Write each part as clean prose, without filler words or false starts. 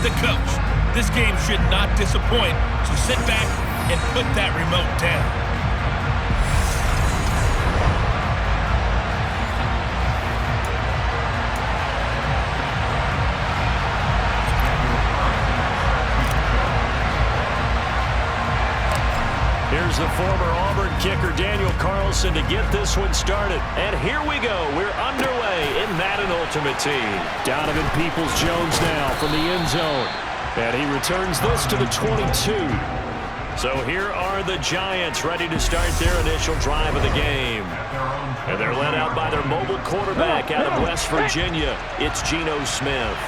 the coach. This game should not disappoint, so sit back and put that remote down. Here's the former Auburn kicker, Daniel Carlson, to get this one started. And here we go. We're underway in Madden Ultimate Team. Donovan Peoples-Jones now from the end zone. And he returns this to the 22. So here are the Giants ready to start their initial drive of the game. And they're led out by their mobile quarterback out of West Virginia. It's Geno Smith.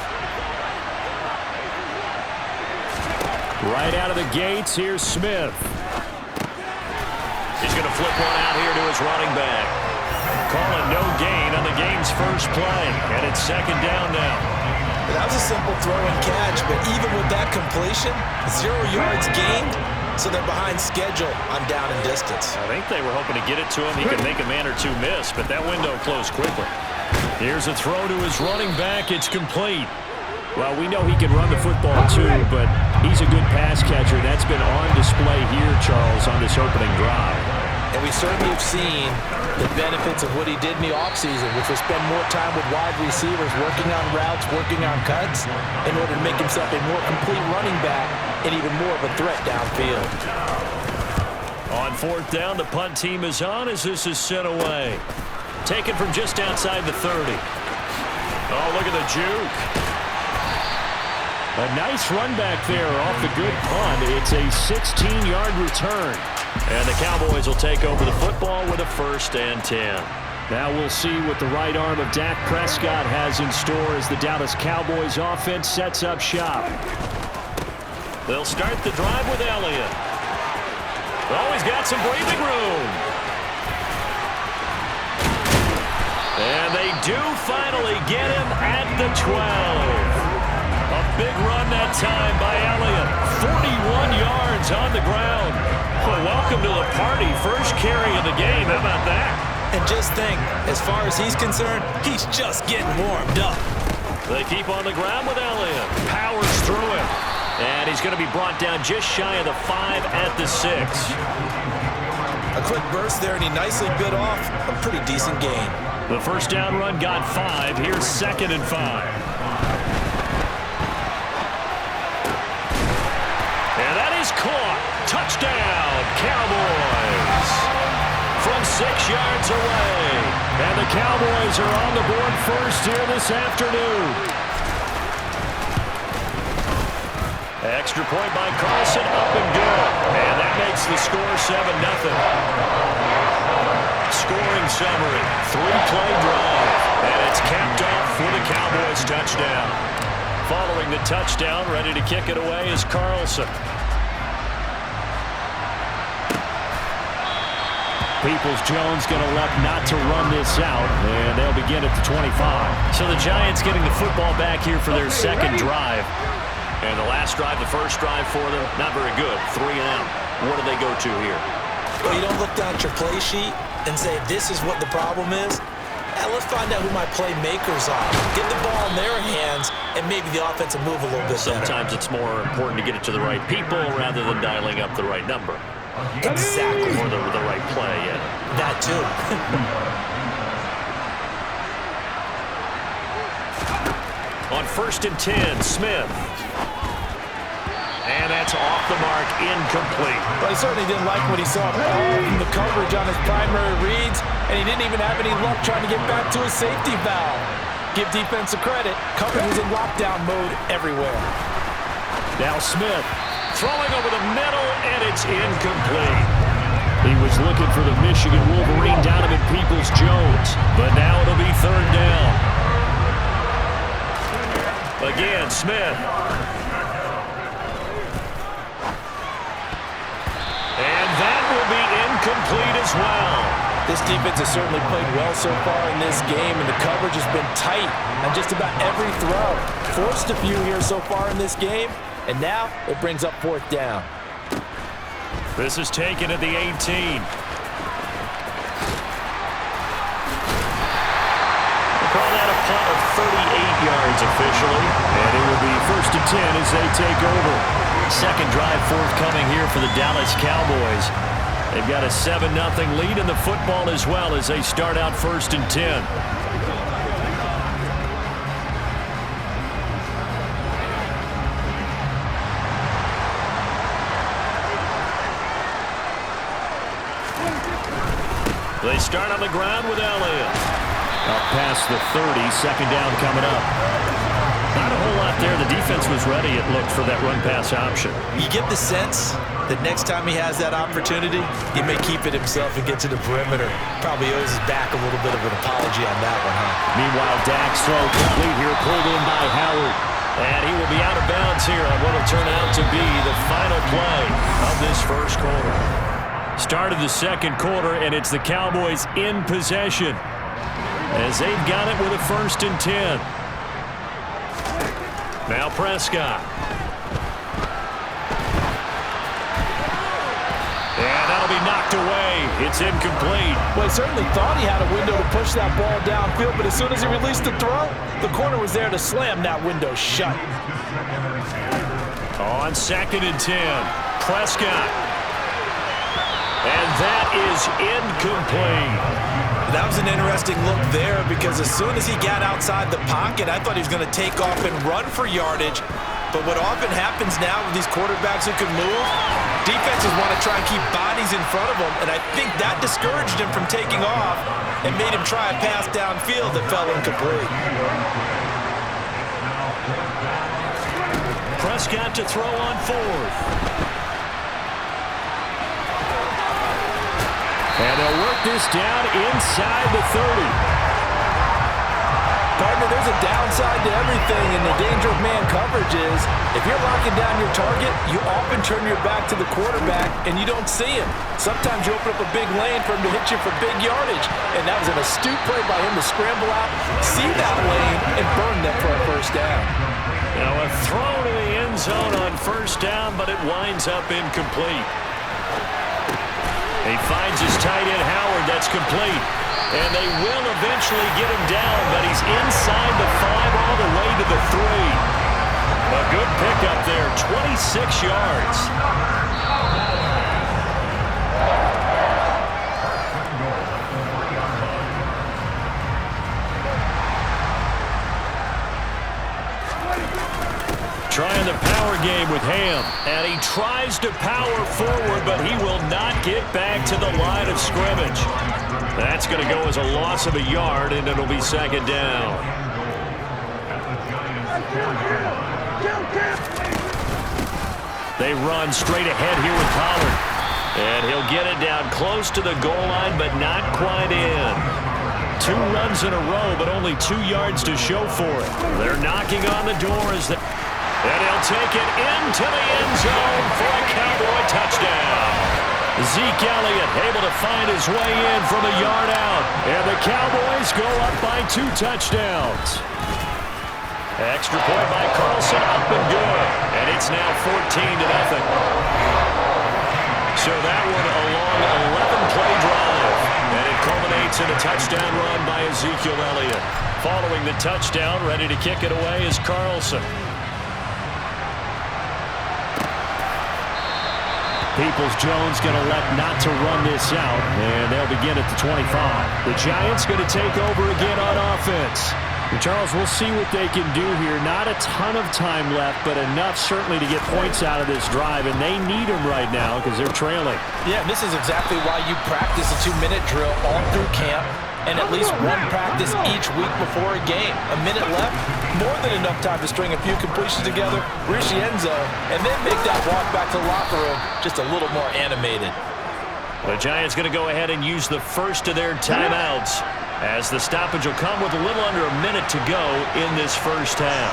Right out of the gates, here's Smith. He's going to flip one out here to his running back. Calling no gain on the game's first play. And it's second down now. That was a simple throw and catch, but even with that completion, 0 yards gained, so they're behind schedule on down and distance. I think they were hoping to get it to him. He could make a man or two miss, but that window closed quickly. Here's a throw to his running back. It's complete. Well, we know he can run the football too, but he's a good pass catcher. That's been on display here, Charles, on this opening drive. And we certainly have seen the benefits of what he did in the offseason, which was spend more time with wide receivers, working on routes, working on cuts, in order to make himself a more complete running back and even more of a threat downfield. On fourth down, the punt team is on as this is sent away. Taken from just outside the 30. Oh, look at the juke. A nice run back there off the good punt. It's a 16-yard return. And the Cowboys will take over the football with a 1st and 10. Now we'll see what the right arm of Dak Prescott has in store as the Dallas Cowboys offense sets up shop. They'll start the drive with Elliott. Oh, he's got some breathing room. And they do finally get him at the 12. A big run that time by Elliott. 41 yards on the ground. Well, welcome to the party. First carry of the game. How about that? And just think, as far as he's concerned, he's just getting warmed up. They keep on the ground with Elliott. Powers through him. And he's going to be brought down just shy of the 5 at the 6. A quick burst there, and he nicely bit off a pretty decent gain. The first down run got 5. Here's 2nd and 5. Caught. Touchdown, Cowboys. From 6 yards away. And the Cowboys are on the board first here this afternoon. Extra point by Carlson, up and good. And that makes the score 7-0. Scoring summary, 3-play drive. And it's capped off with a Cowboys touchdown. Following the touchdown, ready to kick it away is Carlson. Peoples-Jones going to elect not to run this out, and they'll begin at the 25. So the Giants getting the football back here for their second drive. And the last drive, the first drive for them, not very good. 3 and out. What do they go to here? Well, you don't look down at your play sheet and say, this is what the problem is. Let's find out who my playmakers are. Get the ball in their hands, and maybe the offense will move a little bit Sometimes better. It's more important to get it to the right people rather than dialing up the right number. Exactly. Or the right play, yeah. That too. On 1st and 10, Smith. And that's off the mark, incomplete. Well, he certainly didn't like what he saw from the coverage on his primary reads, and he didn't even have any luck trying to get back to his safety valve. Give defense a credit. Coverage was in lockdown mode everywhere. Now Smith. Throwing over the middle, and it's incomplete. He was looking for the Michigan Wolverine, Donovan Peoples-Jones. But now it'll be 3rd down. Again, Smith. And that will be incomplete as well. This defense has certainly played well so far in this game, and the coverage has been tight on just about every throw. Forced a few here so far in this game. And now it brings up 4th down. This is taken at the 18. call that a punt of 38 yards officially. And it will be 1st and 10 as they take over. Second drive forthcoming here for the Dallas Cowboys. They've got a 7-0 lead in the football as well as they start out 1st and 10. They start on the ground with Elliott. Up past the 30, second down coming up. Not a whole lot there. The defense was ready, it looked, for that run-pass option. You get the sense that next time he has that opportunity, he may keep it himself and get to the perimeter. Probably owes his back a little bit of an apology on that one, huh? Meanwhile, Dak's throw complete here, pulled in by Howard. And he will be out of bounds here on what will turn out to be the final play of this first quarter. Start of the second quarter, and it's the Cowboys in possession as they've got it with a 1st and 10. Now Prescott. And that'll be knocked away. It's incomplete. Well, he certainly thought he had a window to push that ball downfield, but as soon as he released the throw, the corner was there to slam that window shut. On 2nd and 10, Prescott. And that is incomplete. That was an interesting look there because as soon as he got outside the pocket, I thought he was going to take off and run for yardage. But what often happens now with these quarterbacks who can move, defenses want to try and keep bodies in front of them, and I think that discouraged him from taking off and made him try a pass downfield that fell incomplete. Prescott to throw on 4th. And they'll work this down inside the 30. Partner, there's a downside to everything, and the danger of man coverage is if you're locking down your target, you often turn your back to the quarterback and you don't see him. Sometimes you open up a big lane for him to hit you for big yardage, and that was an astute play by him to scramble out, see that lane, and burn them for a first down. Now a throw to the end zone on first down, but it winds up incomplete. He finds his tight end, Howard. That's complete. And they will eventually get him down, but he's inside the 5 all the way to the 3. A good pickup there, 26 yards. Trying the power game with Ham, and he tries to power forward, but he will not get back to the line of scrimmage. That's going to go as a loss of a yard, and it'll be second down. They run straight ahead here with Pollard, and he'll get it down close to the goal line, but not quite in. 2 runs in a row, but only 2 yards to show for it. They're knocking on the door as they... And he'll take it into the end zone for a Cowboy touchdown. Zeke Elliott able to find his way in from a yard out. And the Cowboys go up by 2 touchdowns. Extra point by Carlson, up and good. And it's now 14-0. So that one a long 11-play drive. And it culminates in a touchdown run by Ezekiel Elliott. Following the touchdown, ready to kick it away is Carlson. Peoples-Jones going to elect not to run this out, and they'll begin at the 25. The Giants going to take over again on offense. And Charles, we'll see what they can do here. Not a ton of time left, but enough certainly to get points out of this drive, and they need them right now because they're trailing. Yeah, this is exactly why you practice a 2-minute drill all through camp and at least one practice each week before a game. A minute left, more than enough time to string a few completions together, reach the end zone, and then make that walk back to the locker room just a little more animated. The Giants going to go ahead and use the first of their timeouts as the stoppage will come with a little under a minute to go in this first half.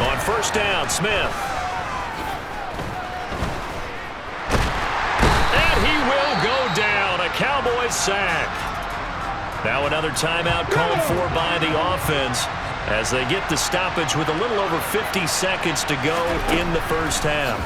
On first down, Smith. And he will go down. A Cowboys sack. Now another timeout called for by the offense as they get the stoppage with a little over 50 seconds to go in the first half.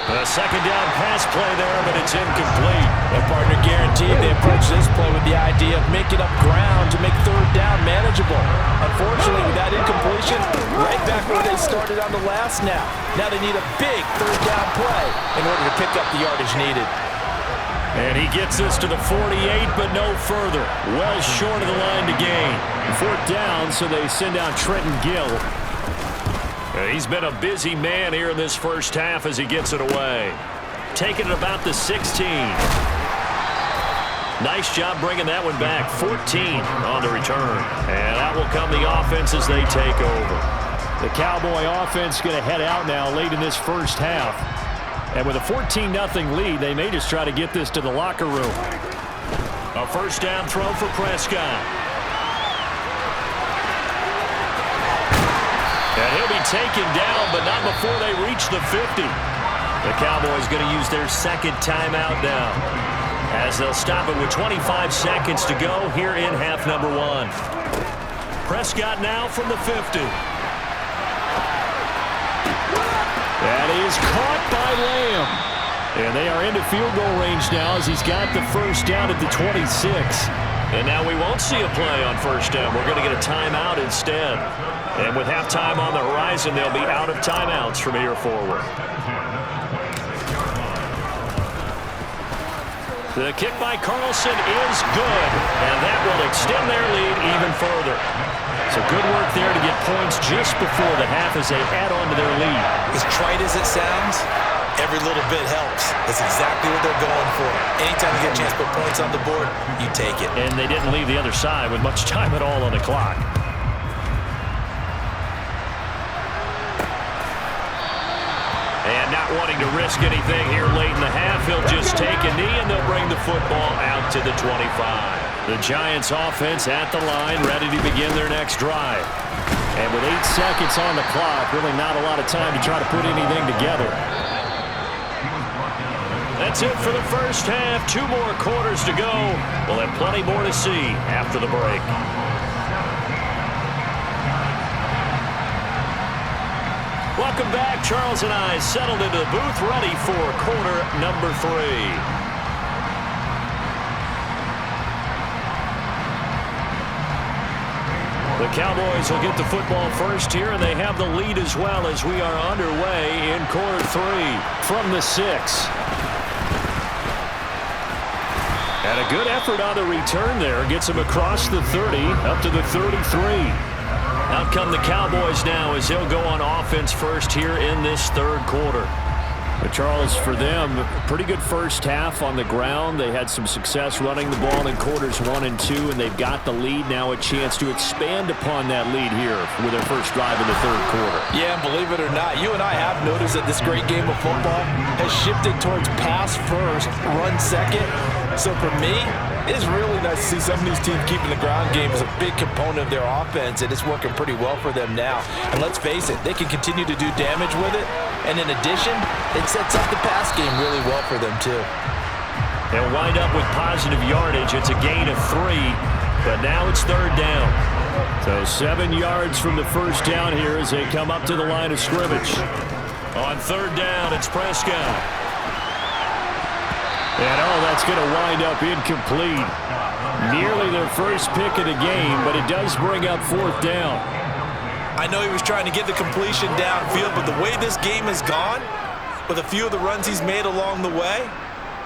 A second down pass play there, but it's incomplete. Their partner guaranteed they approached this play with the idea of making up ground to make third down manageable. Unfortunately, with that incompletion, right back where they started on the last snap. Now they need a big third down play in order to pick up the yardage needed. And he gets us to the 48, but no further. Well short of the line to gain. Fourth down, so they send out Trenton Gill. He's been a busy man here in this first half as he gets it away. Taking it about the 16. Nice job bringing that one back. 14 on the return. And that will come the offense as they take over. The Cowboy offense going to head out now late in this first half. And with a 14-0 lead, they may just try to get this to the locker room. A first down throw for Prescott. And he'll be taken down, but not before they reach the 50. The Cowboys going to use their second timeout now, as they'll stop it with 25 seconds to go here in half number one. Prescott now from the 50. That is caught by Lamb. And they are into field goal range now as he's got the first down at the 26. And now we won't see a play on first down. We're going to get a timeout instead. And with halftime on the horizon, they'll be out of timeouts from here forward. The kick by Carlson is good, and that will extend their lead even further. So good work there to get points just before the half as they add on to their lead. As trite as it sounds, every little bit helps. That's exactly what they're going for. Anytime you get a chance to put points on the board, you take it. And they didn't leave the other side with much time at all on the clock. And not wanting to risk anything here late in the half, he'll just take a knee and they'll bring the football out to the 25. The Giants offense at the line, ready to begin their next drive. And with 8 seconds on the clock, really not a lot of time to try to put anything together. That's it for the first half. 2 more quarters to go. We'll have plenty more to see after the break. Welcome back. Charles and I settled into the booth, ready for quarter number 3. The Cowboys will get the football first here, and they have the lead as well as we are underway in quarter 3 from the 6. And a good effort on the return there. Gets him across the 30, up to the 33. Out come the Cowboys now as they'll go on offense first here in this third quarter. But Charles, for them, pretty good first half on the ground. They had some success running the ball in quarters 1 and 2, and they've got the lead now, a chance to expand upon that lead here with their first drive in the third quarter. Yeah, and believe it or not, you and I have noticed that this great game of football has shifted towards pass first, run second. So for me, it is really nice to see some of these teams keeping the ground game as a big component of their offense, and it's working pretty well for them now. And let's face it, they can continue to do damage with it. And in addition, it sets up the pass game really well for them, too. They'll wind up with positive yardage. It's a gain of 3, but now it's third down. So 7 yards from the first down here as they come up to the line of scrimmage. On third down, it's Prescott. And, that's going to wind up incomplete. Nearly their first pick of the game, but it does bring up fourth down. I know he was trying to get the completion downfield, but the way this game has gone, with a few of the runs he's made along the way,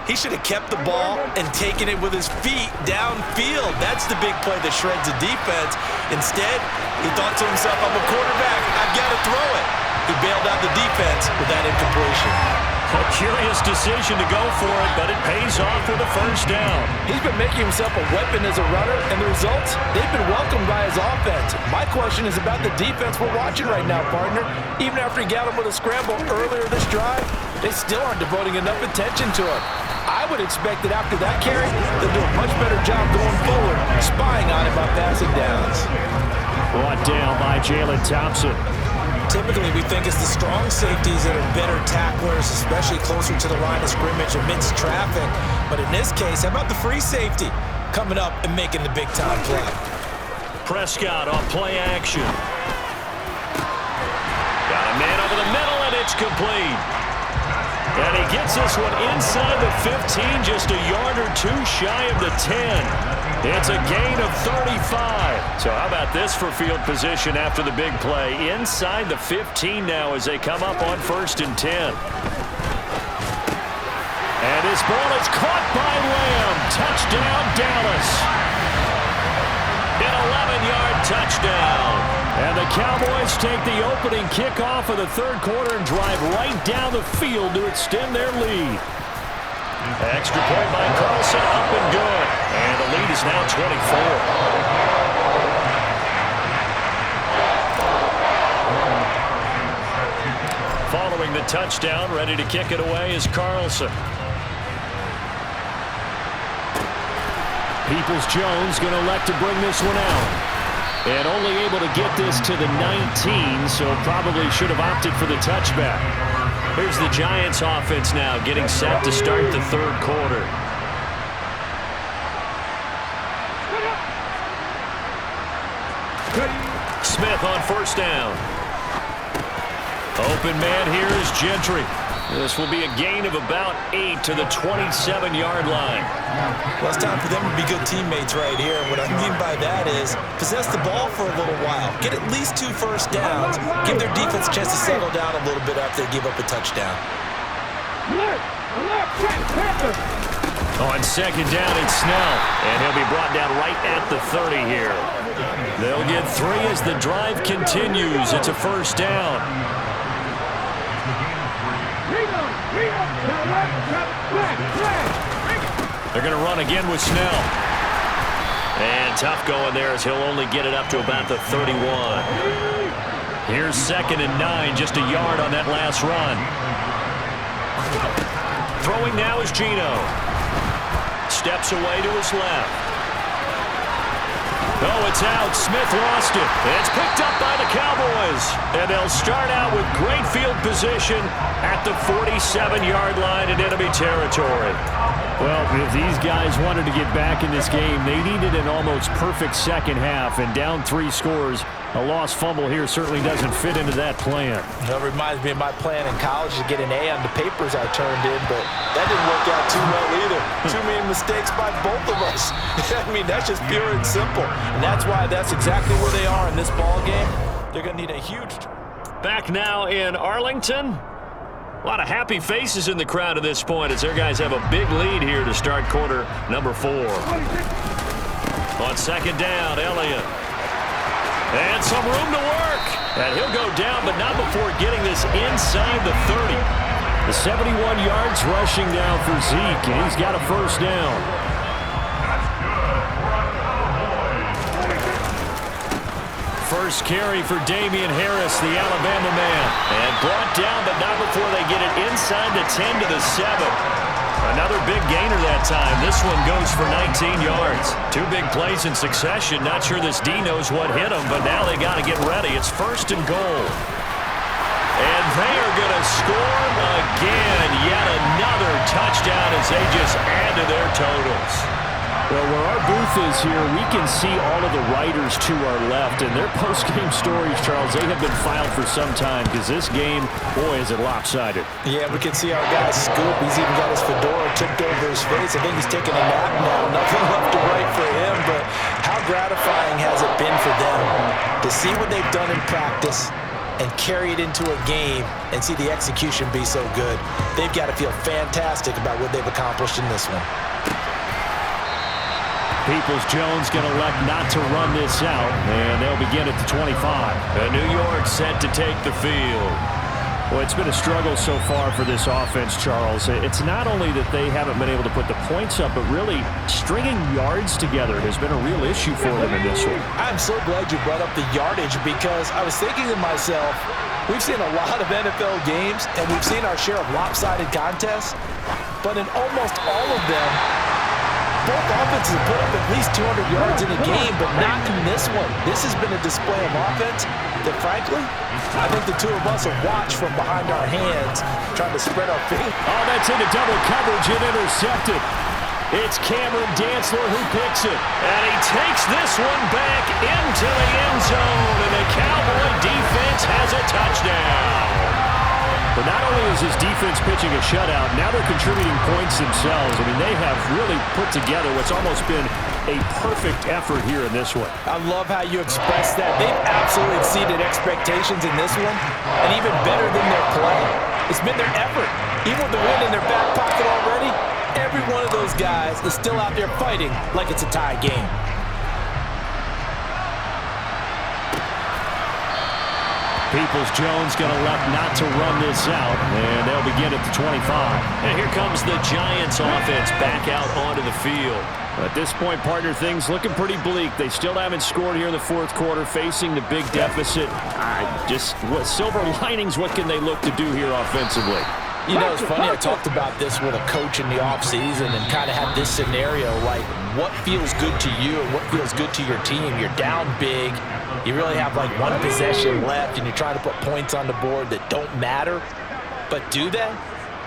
he should have kept the ball and taken it with his feet downfield. That's the big play that shreds the defense. Instead, he thought to himself, I'm a quarterback, I've got to throw it. He bailed out the defense with that incompletion. A curious decision to go for it, but it pays off with a first down. He's been making himself a weapon as a runner, and the results, they've been welcomed by his offense. My question is about the defense we're watching right now, partner. Even after he got him with a scramble earlier this drive, they still aren't devoting enough attention to him. I would expect that after that carry, they'll do a much better job going forward, spying on him on passing downs. Brought down by Jalen Thompson. Typically, we think it's the strong safeties that are better tacklers, especially closer to the line of scrimmage amidst traffic. But in this case, how about the free safety coming up and making the big-time play? Prescott off play action. Got a man over the middle, and it's complete. And he gets this one inside the 15, just a yard or two shy of the 10. It's a gain of 35. So how about this for field position after the big play? Inside the 15 now as they come up on 1st and 10. And his ball is caught by Lamb. Touchdown, Dallas. An 11-yard touchdown. And the Cowboys take the opening kickoff of the third quarter and drive right down the field to extend their lead. Extra point by Carlson, up and good. And the lead is now 24. Following the touchdown, ready to kick it away is Carlson. Peoples-Jones going to elect to bring this one out. And only able to get this to the 19, so probably should have opted for the touchback. Here's the Giants offense now getting set to start the third quarter. Smith on 1st down. Open man here is Gentry. This will be a gain of about 8 to the 27-yard line. Well, it's time for them to be good teammates right here. What I mean by that is possess the ball for a little while. Get at least 2 first downs. Give their defense a chance to settle down a little bit after they give up a touchdown. On 2nd down, it's Snell. And he'll be brought down right at the 30 here. They'll get 3 as the drive continues. It's a 1st down. They're going to run again with Snell. And tough going there as he'll only get it up to about the 31. Here's 2nd and 9, just a yard on that last run. Throwing now is Geno. Steps away to his left. Oh, it's out. Smith lost it. It's picked up by the Cowboys. And they'll start out with great field position at the 47-yard line in enemy territory. Well, if these guys wanted to get back in this game, they needed an almost perfect second half. And down 3 scores, a lost fumble here certainly doesn't fit into that plan. That reminds me of my plan in college to get an A on the papers I turned in, but that didn't work out too well either. Too many mistakes by both of us. I mean, that's just pure and simple. And that's why that's exactly where they are in this ball game. They're going to need a huge... Back now in Arlington. A lot of happy faces in the crowd at this point as their guys have a big lead here to start quarter number 4. On 2nd down, Elliott. And some room to work. And he'll go down, but not before getting this inside the 30. The 71 yards rushing down for Zeke, and he's got a 1st down. First carry for Damian Harris, the Alabama man. And brought down, but not before they get it inside the 10 to the 7. Another big gainer that time. This one goes for 19 yards. 2 big plays in succession. Not sure this D knows what hit him, but now they got to get ready. It's 1st and goal. And they are going to score again. Yet another touchdown as they just add to their totals. Well, where our booth is here, we can see all of the writers to our left. And their post-game stories, Charles, they have been filed for some time because this game, boy, is it lopsided. Yeah, we can see our guy Scoop. He's even got his fedora tipped over his face. I think he's taking a nap now. Nothing left to write for him, but how gratifying has it been for them to see what they've done in practice and carry it into a game and see the execution be so good. They've got to feel fantastic about what they've accomplished in this one. Peoples-Jones going to elect not to run this out, and they'll begin at the 25. And New York set to take the field. Well, it's been a struggle so far for this offense, Charles. It's not only that they haven't been able to put the points up, but really stringing yards together has been a real issue for them in this one. I'm so glad you brought up the yardage because I was thinking to myself, we've seen a lot of NFL games, and we've seen our share of lopsided contests, but in almost all of them, both offenses have put up at least 200 yards in a game, but not in this one. This has been a display of offense that, frankly, I think the two of us have watched from behind our hands, trying to spread our feet. Oh, that's into double coverage and intercepted. It's Cameron Dantzler who picks it. And he takes this one back into the end zone, and the Cowboy defense has a touchdown. But not only is his defense pitching a shutout, now they're contributing points themselves. I mean, they have really put together what's almost been a perfect effort here in this one. I love how you express that. They've absolutely exceeded expectations in this one, and even better than their play. It's been their effort. Even with the win in their back pocket already, every one of those guys is still out there fighting like it's a tie game. Peoples-Jones going to elect not to run this out, and they'll begin at the 25. And here comes the Giants offense back out onto the field. At this point, partner, things looking pretty bleak. They still haven't scored here in the fourth quarter, facing the big deficit. What silver linings, what can they look to do here offensively? You know, it's funny, I talked about this with a coach in the offseason and kind of had this scenario, like what feels good to you and what feels good to your team. You're down big. You really have like one possession left, and you're trying to put points on the board that don't matter. But do they?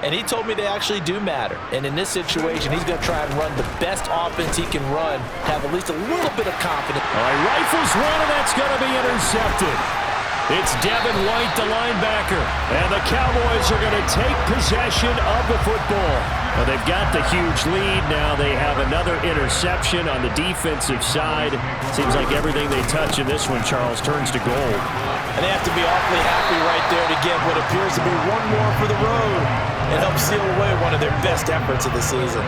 And he told me they actually do matter. And in this situation, he's going to try and run the best offense he can run, have at least a little bit of confidence. All right, rifles one, and that's going to be intercepted. It's Devin White, the linebacker, and the Cowboys are going to take possession of the football. Well, they've got the huge lead. Now they have another interception on the defensive side. Seems like everything they touch in this one, Charles, turns to gold. And they have to be awfully happy right there to get what appears to be one more for the road and help seal away one of their best efforts of the season.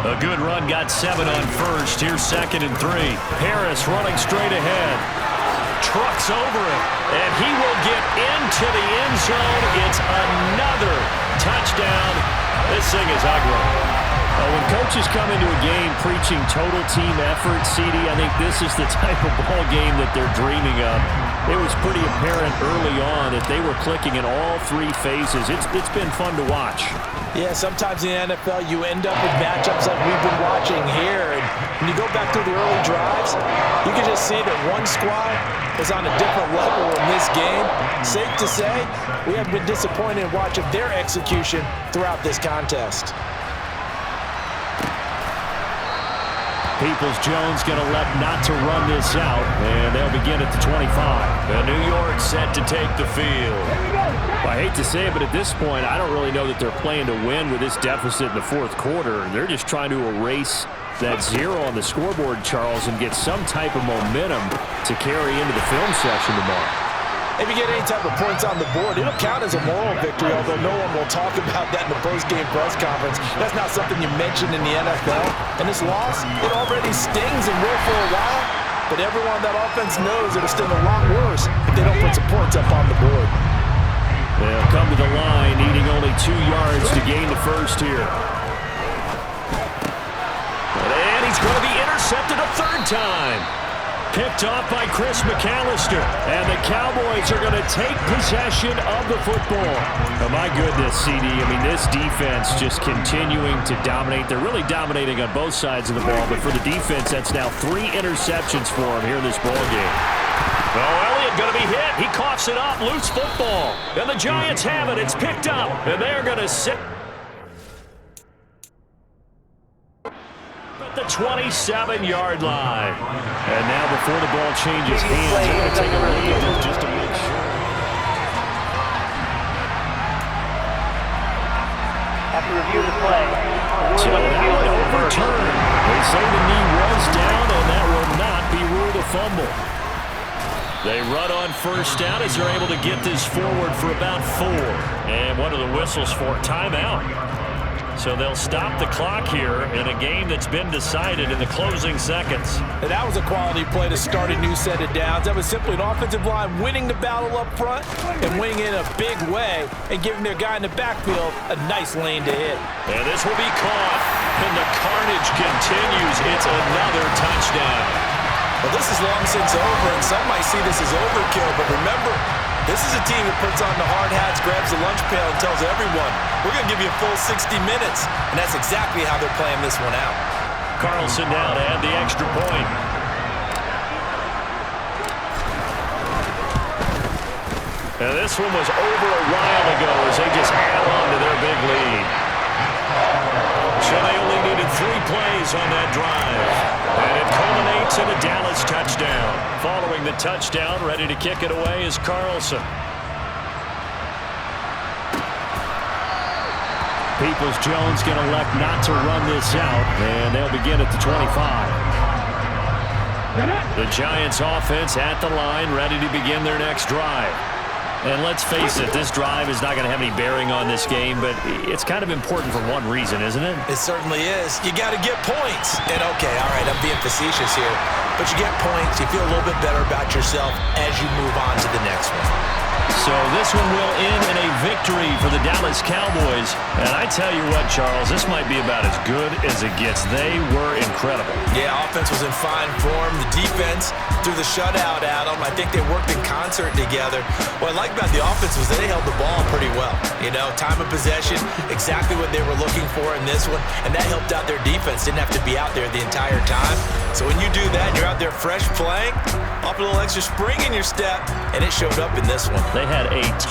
A good run, got 7 on first. Here's 2nd and 3. Harris running straight ahead. Trucks over it, and he will get into the end zone. It's another touchdown. This thing is ugly. When coaches come into a game preaching total team effort, CD, I think this is the type of ball game that they're dreaming of. It was pretty apparent early on that they were clicking in all 3 phases. It's been fun to watch. Yeah, sometimes in the NFL you end up with matchups like we've been watching here. And when you go back through the early drives, you can just see that one squad is on a different level in this game. Safe to say, we have been disappointed in watching their execution throughout this contest. Peoples-Jones going to elect not to run this out, and they'll begin at the 25. And New York set to take the field. Well, I hate to say it, but at this point, I don't really know that they're playing to win with this deficit in the fourth quarter. They're just trying to erase that 0 on the scoreboard, Charles, and get some type of momentum to carry into the film session tomorrow. If you get any type of points on the board, it'll count as a moral victory, although no one will talk about that in the post-game press conference. That's not something you mentioned in the NFL. And this loss, it already stings and will for a while, but everyone on that offense knows it'll sting a lot worse if they don't put some points up on the board. They'll come to the line, needing only 2 yards to gain the first here. And he's going to be intercepted a 3rd time. Picked off by Chris McAllister. And the Cowboys are going to take possession of the football. Oh, my goodness, CD. I mean, this defense just continuing to dominate. They're really dominating on both sides of the ball. But for the defense, that's now 3 interceptions for them here in this ball game. Oh, Elliott going to be hit. He coughs it up. Loose football. And the Giants have it. It's picked up. And they're going to sit at the 27-yard line. And now before the ball changes hands, they're going to take a look at this just to make sure. After review the play, So now overturned. They say the knee was down, and that will not be ruled a fumble. They run on 1st down as they're able to get this forward for about 4. And what are the whistles for? Timeout. So they'll stop the clock here in a game that's been decided in the closing seconds. And that was a quality play to start a new set of downs. That was simply an offensive line winning the battle up front and winning in a big way and giving their guy in the backfield a nice lane to hit. And this will be caught, and the carnage continues. It's another touchdown. Well, this is long since over, and some might see this as overkill, but remember, this is a team that puts on the hard hats, grabs the lunch pail, and tells everyone, we're going to give you a full 60 minutes. And that's exactly how they're playing this one out. Carlson now to add the extra point. And this one was over a while ago as they just add on to their big lead. So they only needed 3 plays on that drive. And it culminates in a Dallas touchdown. Following the touchdown, ready to kick it away is Carlson. Peoples-Jones going to elect not to run this out, and they'll begin at the 25. The Giants offense at the line, ready to begin their next drive. And let's face it, this drive is not going to have any bearing on this game, but it's kind of important for one reason, isn't it? It certainly is. You got to get points. And okay, all right, I'm being facetious here, but you get points, you feel a little bit better about yourself as you move on to the next one. So this one will end in a victory for the Dallas Cowboys. And I tell you what, Charles, this might be about as good as it gets. They were incredible. Yeah, offense was in fine form. The defense threw the shutout at them. I think they worked in concert together. What I like about the offense was they held the ball pretty well. You know, time of possession, exactly what they were looking for in this one. And that helped out their defense. Didn't have to be out there the entire time. So when you do that, you're out there fresh playing, up a little extra spring in your step, and it showed up in this one. They had a